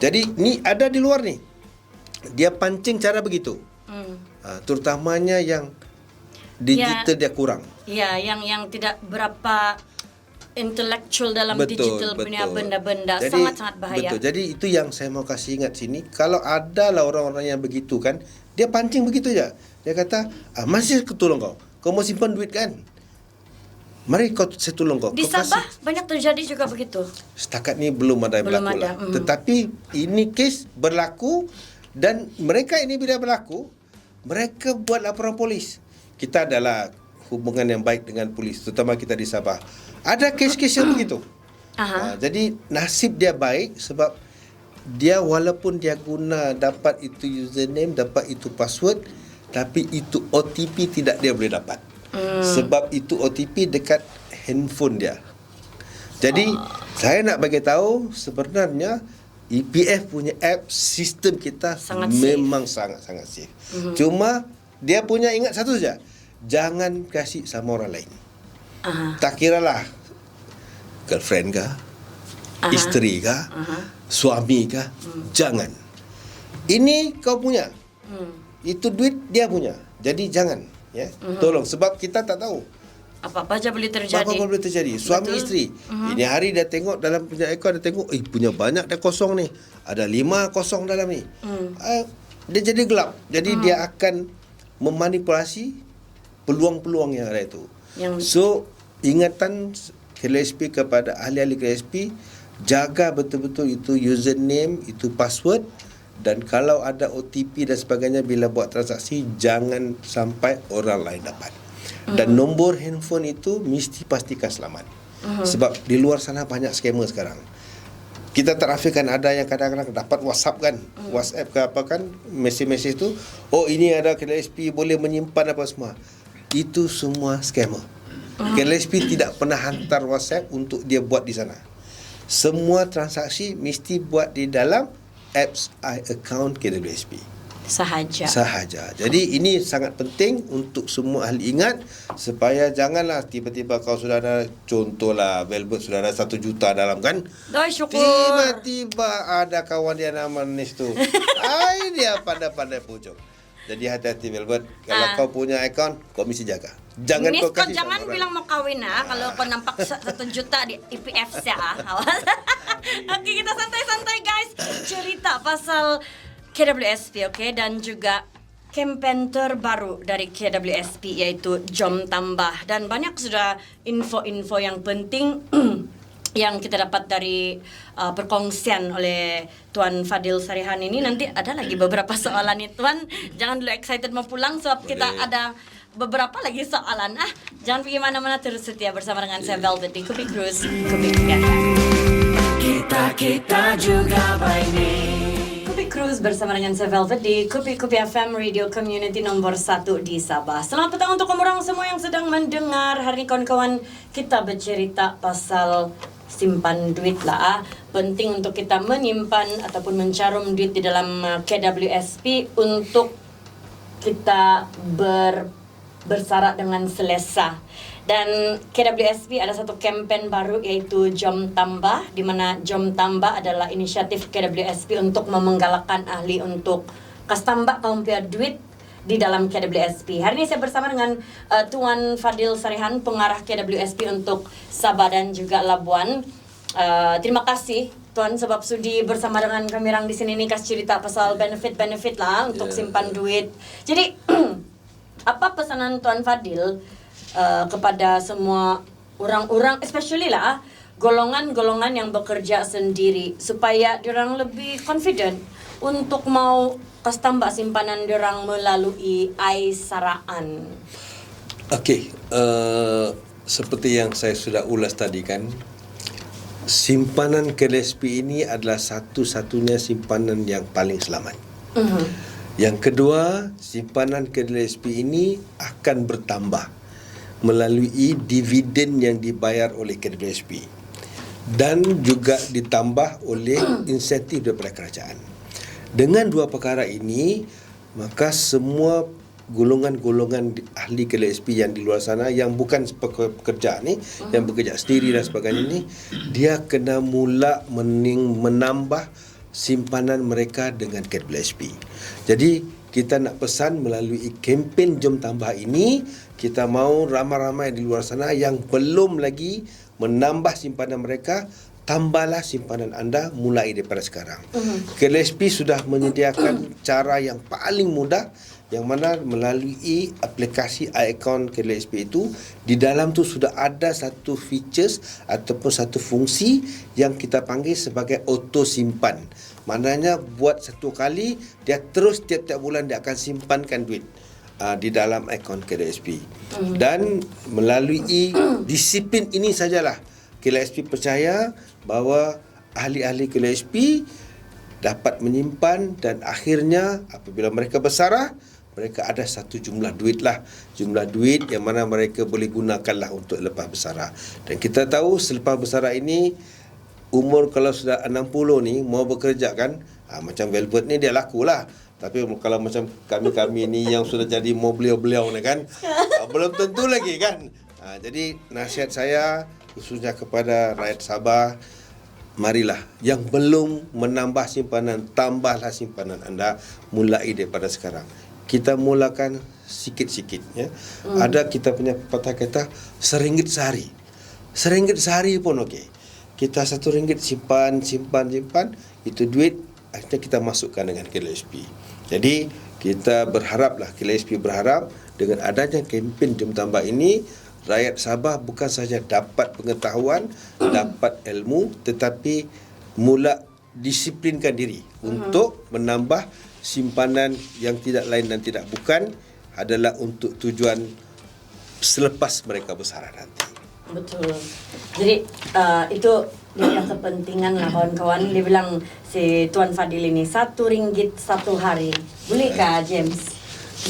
Jadi ni ada di luar ni. Dia pancing cara begitu. Terutamanya yang digital dia kurang. Ya, yang tidak berapa intellectual dalam digital punya benda-benda, sangat-sangat bahaya. Betul. Jadi itu yang saya mau kasih ingat sini. Kalau ada lah orang-orang yang begitu kan, dia pancing begitu je. Dia kata, masih aku tolong kau. Kau mau simpan duit kan? Mari saya tolong kau. Di Sabah banyak terjadi juga begitu. Setakat ni belum ada yang berlaku lah. Tetapi ini kes berlaku, dan mereka ini bila berlaku, mereka buat laporan polis. Kita adalah hubungan yang baik dengan polis, terutama kita di Sabah. Ada kes-kes yang begitu. Jadi nasib dia baik sebab dia walaupun dia guna dapat itu username, dapat itu password, tapi itu OTP tidak dia boleh dapat. Sebab itu OTP dekat handphone dia. Jadi saya nak bagi tahu sebenarnya EPF punya app sistem kita memang sangat-sangat safe. Cuma dia punya ingat satu saja, jangan kasih sama orang lain. Tak kiralah girlfriend kah, isteri kah, suami kah, jangan. Ini kau punya. Itu duit dia punya. Jadi jangan, ya. Tolong, sebab kita tak tahu. Apa-apa aja boleh terjadi. Apa-apa boleh terjadi. Suami isteri. Ini hari dia tengok dalam punya akaun, dia tengok, punya banyak dah kosong ni. Ada 5 kosong dalam ni. Dia jadi gelap. Jadi dia akan memanipulasi peluang-peluang yang ada itu. So, ingatan KWSP kepada ahli-ahli KWSP, jaga betul-betul itu username, itu password, dan kalau ada OTP dan sebagainya bila buat transaksi, jangan sampai orang lain dapat. Dan nombor handphone itu mesti pastikan selamat. Sebab di luar sana banyak scammer sekarang. Kita terafikan ada yang kadang-kadang dapat WhatsApp kan, WhatsApp ke apa kan, mesej-mesej tu, ini ada KWSP boleh menyimpan apa semua. itu semua scammer. KLSP tidak pernah hantar WhatsApp untuk dia buat di sana. Semua transaksi mesti buat di dalam apps iAccount KWSP. Sahaja. Jadi ini sangat penting untuk semua ahli ingat, supaya janganlah tiba-tiba kau sudah ada, contohlah Velvet sudah ada 1 juta dalam kan. Dah syukur. Tiba-tiba ada kawan dia nama Nis tu. Ai dia pandai-pandai pucuk. Jadi hati-hati Velvet. Kalau kau punya account, kau mesti jaga. Jangan Nis, kau kau kasih jangan bilang mau kawin kalau kau nampak 1 juta di IPF ya. Awas. Oke, kita santai-santai guys. Cerita pasal KWSP, oke, dan juga campaign terbaru dari KWSP yaitu Jom Tambah, dan banyak sudah info-info yang penting yang kita dapat dari perkongsian oleh Tuan Fadil Sarihan ini. Nanti ada lagi beberapa soalan nih Tuan, jangan dulu excited mau pulang sebab kita ada beberapa lagi soalan. Jangan pergi mana-mana, terus setia bersama dengan saya Velvet di Kupi Cruise, Kupi FM. Kita juga by name. Kupi Cruise bersama dengan saya Velvet di Kupi FM Radio Community nomor 1 di Sabah. Selamat petang untuk kamu orang semua yang sedang mendengar. Hari ini kawan-kawan kita bercerita pasal simpan duit lah. Penting untuk kita menyimpan ataupun mencarum duit di dalam KWSP untuk kita bersarat dengan selesa. Dan KWSP ada satu kempen baru yaitu Jom Tambah, di mana Jom Tambah adalah inisiatif KWSP untuk memenggalakkan ahli untuk kas tambah kaum punya duit di dalam KWSP. Hari ini saya bersama dengan Tuan Fadil Sarihan, pengarah KWSP untuk Sabah dan juga Labuan. Terima kasih Tuan sebab sudi bersama dengan kami orang di sini nih kasih cerita pasal benefit lah untuk simpan duit. Jadi apa pesanan Tuan Fadil kepada semua orang-orang, especially lah golongan-golongan yang bekerja sendiri, supaya diorang lebih confident untuk mau kas tambah simpanan diorang melalui Aisaraan? Okey, seperti yang saya sudah ulas tadi kan, simpanan KLSP ini adalah satu-satunya simpanan yang paling selamat. Yang kedua, simpanan KLSP ini akan bertambah melalui dividen yang dibayar oleh KWSP dan juga ditambah oleh insentif daripada kerajaan. Dengan dua perkara ini, maka semua golongan-golongan ahli KWSP yang di luar sana yang bukan pekerja ni, yang bekerja sendiri dan sebagainya ni, dia kena mula menambah simpanan mereka dengan KWSP. Jadi kita nak pesan melalui kempen Jom Tambah ini, kita mahu ramai-ramai di luar sana yang belum lagi menambah simpanan mereka, tambahlah simpanan anda mulai daripada sekarang. KLSP sudah menyediakan cara yang paling mudah, yang mana melalui aplikasi iAccount KLSP itu, di dalam tu sudah ada satu features ataupun satu fungsi yang kita panggil sebagai auto simpan. Maknanya buat satu kali, dia terus tiap-tiap bulan dia akan simpankan duit di dalam akaun KLSP. Dan melalui disiplin ini sajalah KLSP percaya bahawa ahli-ahli KLSP dapat menyimpan, dan akhirnya apabila mereka bersarah, mereka ada satu jumlah duit lah. Jumlah duit yang mana mereka boleh gunakanlah untuk lepas bersarah. Dan kita tahu selepas bersarah ini, umur kalau sudah 60 ni mau bekerja kan, macam Velvet ni dia lakulah. Tapi kalau macam kami-kami ni yang sudah jadi mau beliau-beliau ni kan, belum tentu lagi kan. Jadi nasihat saya khususnya kepada rakyat Sabah, marilah yang belum menambah simpanan, tambahlah simpanan anda mulai daripada sekarang. Kita mulakan sikit-sikit ya. Ada kita punya patah kata RM1 sehari. RM1 sehari pun okey. Kita RM1 simpan, itu duit akhirnya kita masukkan dengan KLSP. Jadi kita berharaplah, KLSP berharap dengan adanya kempen Jom Tambah ini, rakyat Sabah bukan sahaja dapat pengetahuan, dapat ilmu, tetapi mula disiplinkan diri untuk menambah simpanan yang tidak lain dan tidak bukan adalah untuk tujuan selepas mereka bersarah nanti. Betul. Jadi itu dia kepentingan lah kawan-kawan. Dia bilang si Tuan Fadil ini RM1 satu hari. Bolehkah James?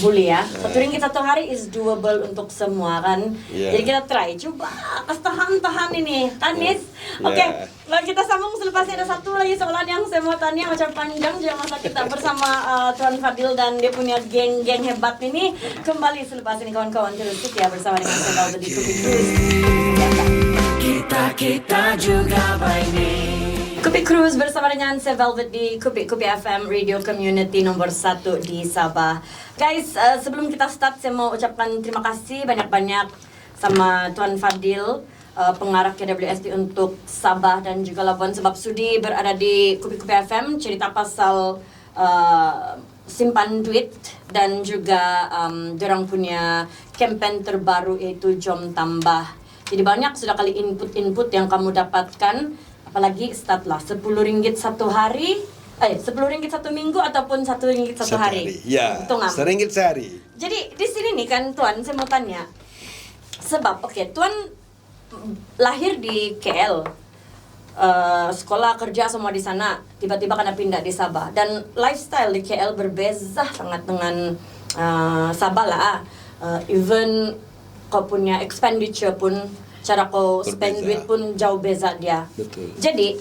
Boleh ya. RM1 satu hari is doable untuk semua kan. Yeah. Jadi kita try. Coba tahan ini. Tanis. Yeah. Oke. Lalu kita sambung selepasnya ada satu lagi soalan yang saya mau tanya macam panjang je masa kita bersama Tuan Fadil dan dia punya geng-geng hebat ini. Kembali selepas ini kawan-kawan terus setia bersama dengan saya Velvet di Kupi Cruise. Kita juga by name. Kupi Cruise bersama dengan saya Velvet di Kupi FM Radio Community nomor 1 di Sabah. Guys, sebelum kita start saya mau ucapkan terima kasih banyak-banyak sama Tuan Fadil, pengarah KWSP untuk Sabah dan juga Labuan sebab sudi berada di Kupi FM cerita pasal simpan duit dan juga dorang punya kempen terbaru iaitu Jom Tambah. Jadi banyak sudah kali input yang kamu dapatkan. Apalagi start lah RM10 satu hari, RM10 satu minggu ataupun RM1 satu hari. Ya, Hitungan. RM1 sehari. Jadi di sini nih kan Tuan, saya mau tanya. Sebab Tuan lahir di KL. Sekolah kerja semua di sana, tiba-tiba kena pindah di Sabah dan lifestyle di KL berbeza sangat dengan Sabah lah. Even kau punya expenditure pun, cara kau spend Berbeza. duit pun jauh beza dia. Betul. Jadi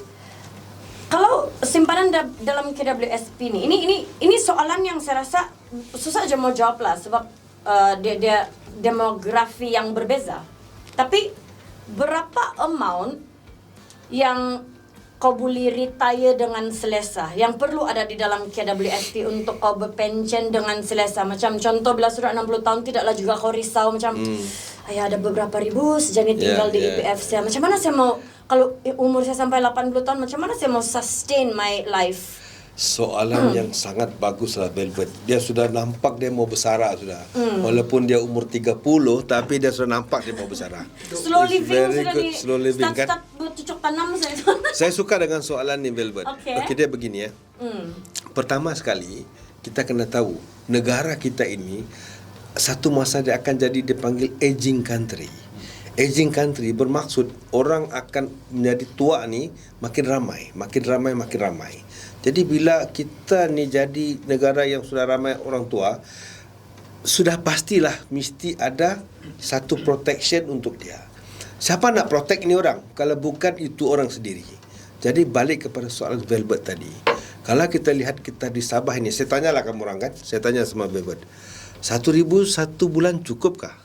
kalau simpanan dalam KWSP ini soalan yang saya rasa susah aja mau jawab lah sebab dia demografi yang berbeza. Tapi berapa amount yang kau boleh retire dengan selesa, yang perlu ada di dalam KWSP untuk kau berpension dengan selesa? Macam contoh bila sudah 60 tahun tidaklah juga kau risau macam ayah ada beberapa ribu sejak ni tinggal di EPF saya. Macam mana saya mau, kalau umur saya sampai 80 tahun, macam mana saya mau sustain my life? Soalan yang sangat bagus lah Velvet. Dia sudah nampak dia mau bersara sudah. Walaupun dia umur 30 tapi dia sudah nampak dia mau bersara. Slow It's living very sudah good, di slow living kan. start bercucuk tanam saya. Saya suka dengan soalan ni Velvet. Okey. Dia begini ya. Pertama sekali kita kena tahu negara kita ini satu masa dia akan jadi dipanggil aging country. Aging country bermaksud orang akan menjadi tua ni makin ramai. Jadi bila kita ni jadi negara yang sudah ramai orang tua, sudah pastilah mesti ada satu protection untuk dia. Siapa nak protect ni orang kalau bukan itu orang sendiri? Jadi balik kepada soalan Velvet tadi. Kalau kita lihat kita di Sabah ini, saya tanyalah kamu orang kan, saya tanya sama Velvet. RM1,000 satu bulan cukupkah?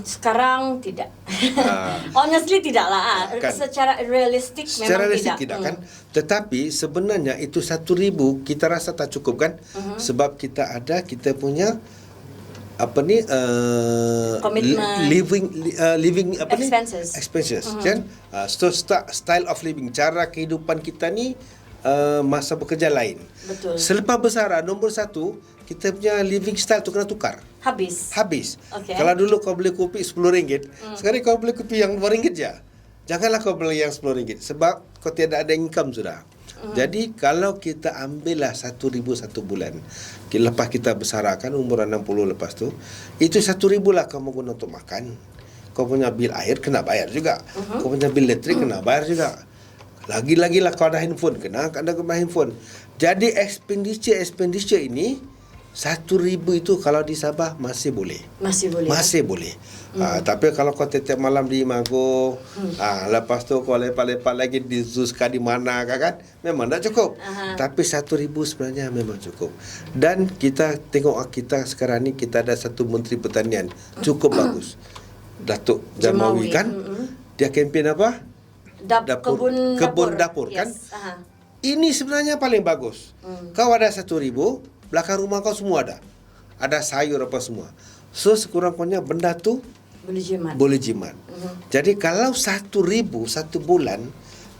Sekarang tidak. Honestly tidaklah. Kan. Secara realistik Secara memang realistik tidak kan. Tetapi sebenarnya itu RM1,000 kita rasa tak cukup kan. Sebab kita punya apa ni Komitmen. living apa Expenses. ni expenses kan. So style of living, cara kehidupan kita ni masa bekerja lain. Betul. Selepas bersara nombor satu, kita punya living style tu kena tukar. Habis. Okey. Kalau dulu kau beli kopi RM10, sekarang kau beli kopi yang RM2 je. Janganlah kau beli yang RM10 sebab kau tidak ada income sudah. Jadi kalau kita ambillah RM1,000 satu bulan, lepas kita bersarakan umur 60 lepas tu, itu RM1,000 lah kamu guna untuk makan. Kau punya bil air kena bayar juga. Kau punya bil elektrik kena bayar juga. Lagi-lagi lah kau ada handphone, kena handphone. Jadi expenditure ini RM1,000 itu kalau di Sabah masih boleh. Masih boleh. Tapi kalau kau tiap malam di Mago, lepas tu kau lepak-lepak lagi di Zuzka di mana kan, memang tak cukup. Tapi RM1,000 sebenarnya memang cukup. Dan kita tengok kita sekarang ni kita ada satu Menteri Pertanian cukup bagus, Datuk Jamawi kan. Dia kempen apa? Kebun dapur kan. Ini sebenarnya paling bagus. Kau ada RM1,000, belakang rumah kau semua ada. Ada sayur apa semua. So sekurang-kurangnya benda tu boleh jimat. Jadi kalau RM1,000 satu bulan,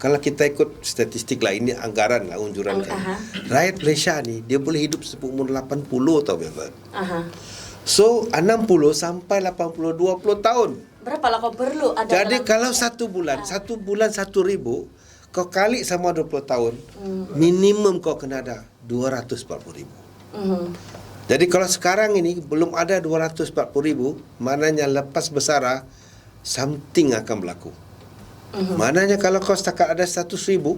kalau kita ikut statistik lah, ini anggaran lah, unjuran kan. Rakyat Malaysia ni dia boleh hidup sampai umur 80 tau Velvet. So 60 sampai 80, 20 tahun. Berapa lah kau perlu ada? Jadi kalau satu bulan RM1,000, kau kali sama 20 tahun, minimum kau kena ada RM240,000. Jadi kalau sekarang ini belum ada RM240,000, maknanya lepas bersara something akan berlaku. Maknanya kalau kau setakat ada RM100,000,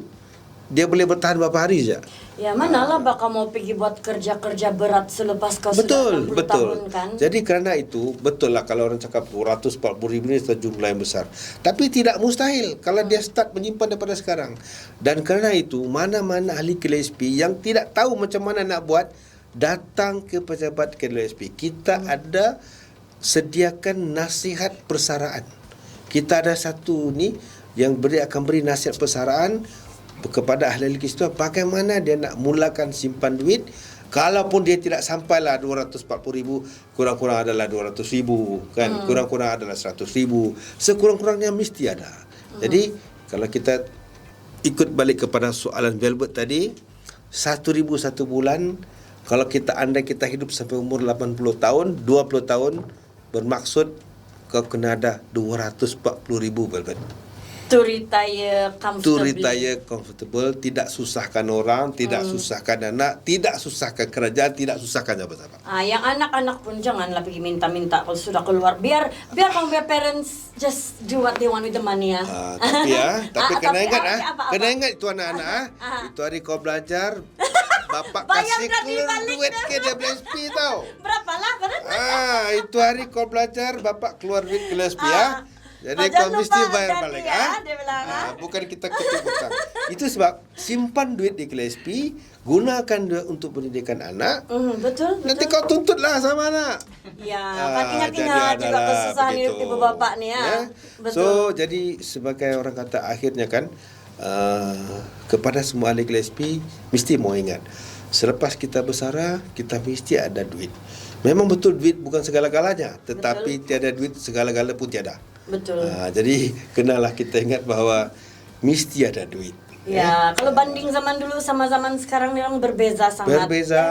dia boleh bertahan berapa hari saja. Ya manalah bakal mau pergi buat kerja-kerja berat selepas kau sudah 60 tahun kan. Jadi kerana itu betul lah kalau orang cakap 240,000 ni satu jumlah yang besar. Tapi tidak mustahil kalau dia start menyimpan daripada sekarang. Dan kerana itu mana-mana ahli KLSP yang tidak tahu macam mana nak buat, datang ke pejabat KLSP. Kita ada sediakan nasihat persaraan. Kita ada satu ni yang akan beri nasihat persaraan kepada ahli KLSP itu bagaimana dia nak mulakan simpan duit. Kalaupun dia tidak sampailah 240,000, kurang-kurang adalah 200,000 kan, kurang-kurang adalah 100,000, sekurang-kurangnya mesti ada. Jadi kalau kita ikut balik kepada soalan Velvet tadi, 1,000 satu bulan, kalau kita andai kita hidup sampai umur 80 tahun, 20 tahun, bermaksud kau kena ada 240,000 Velvet. To retire comfortable, tidak susahkan orang, tidak susahkan anak, tidak susahkan kerajaan, tidak susahkan siapa-siapa. Yang anak-anak pun janganlah pergi minta-minta kalau sudah keluar. Biar kamu punya parents just do what they want with the money ya. Tapi kena ingat kena ingat itu anak-anak itu hari kau belajar bapak kasih duit ke KWSP tau. Berapa lah? Itu hari kau belajar bapak keluar duit KWSP ya. Jadi kau mesti bayar balik bukan kita ketuk hutang. Itu sebab simpan duit di KLSP, gunakan duit untuk pendidikan anak. Betul. Nanti kau tuntutlah sama anak. Ya, kan ingat-ingat juga kesusahan hidup ibu bapak ni ya. Betul. So jadi sebagai orang kata akhirnya kan kepada semua ahli KLSP mesti mau ingat, selepas kita bersara kita mesti ada duit. Memang betul duit bukan segala-galanya, tetapi tiada duit segala-gala pun tiada. Betul. Jadi kenalah kita ingat bahawa mesti ada duit. Ya, kalau banding zaman dulu sama zaman sekarang memang berbeza sangat. Berbeza.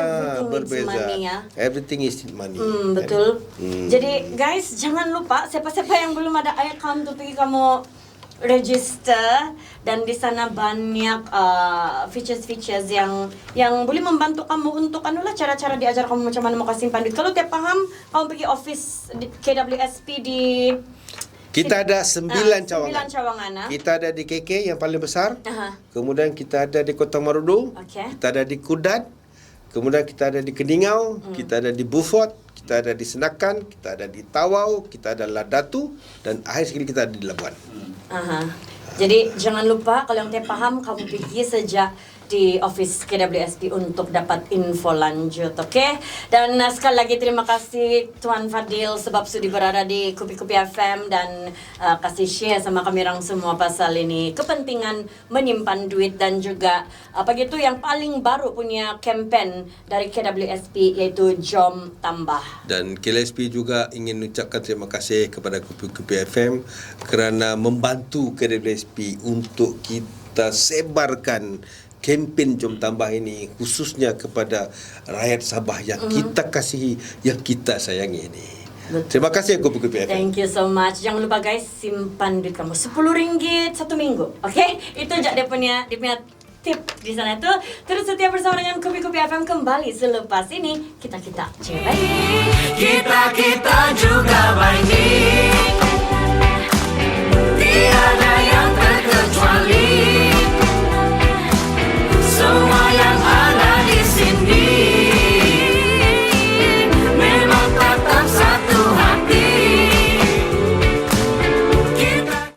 Money, ya. Everything is money. Betul. Jadi guys, jangan lupa siapa-siapa yang belum ada account tuh pergi kamu register, dan di sana banyak features-features yang boleh membantu kamu untuk cara-cara diajar kamu macam mana mau kasih simpan duit. Kalau tidak paham, kamu pergi office KWSP di kita ada 9 cawangan. Kita ada di KK yang paling besar. Kemudian kita ada di Kota Marudu. Kita ada di Kudat. Kemudian kita ada di Keningau. Kita ada di Beaufort. Kita ada di Senakan. Kita ada di Tawau. Kita ada Ladatu. Dan akhir sekali kita ada di Labuan. Jadi jangan lupa kalau yang tidak paham, kamu pergi saja di office KWSP untuk dapat info lanjut, okey? Dan sekali lagi terima kasih Tuan Fadil sebab sudah berada di Kupi-Kupi FM dan kasih share sama kami orang semua pasal ini kepentingan menyimpan duit, dan juga apa gitu yang paling baru punya kempen dari KWSP iaitu Jom Tambah. Dan KLSP juga ingin ucapkan terima kasih kepada Kupi-Kupi FM kerana membantu KWSP untuk kita sebarkan kempen Jom Tambah ini khususnya kepada rakyat Sabah yang kita kasihi, yang kita sayangi ini. Terima kasih Kupi-Kupi FM. Thank you so much. Jangan lupa guys, simpan duit kamu RM10 satu minggu. Okey? Itu aja dia punya tip di sana tu. Terus setia bersama dengan Kupi-Kupi FM kembali selepas ini. Kita juga baik. Kita juga baik.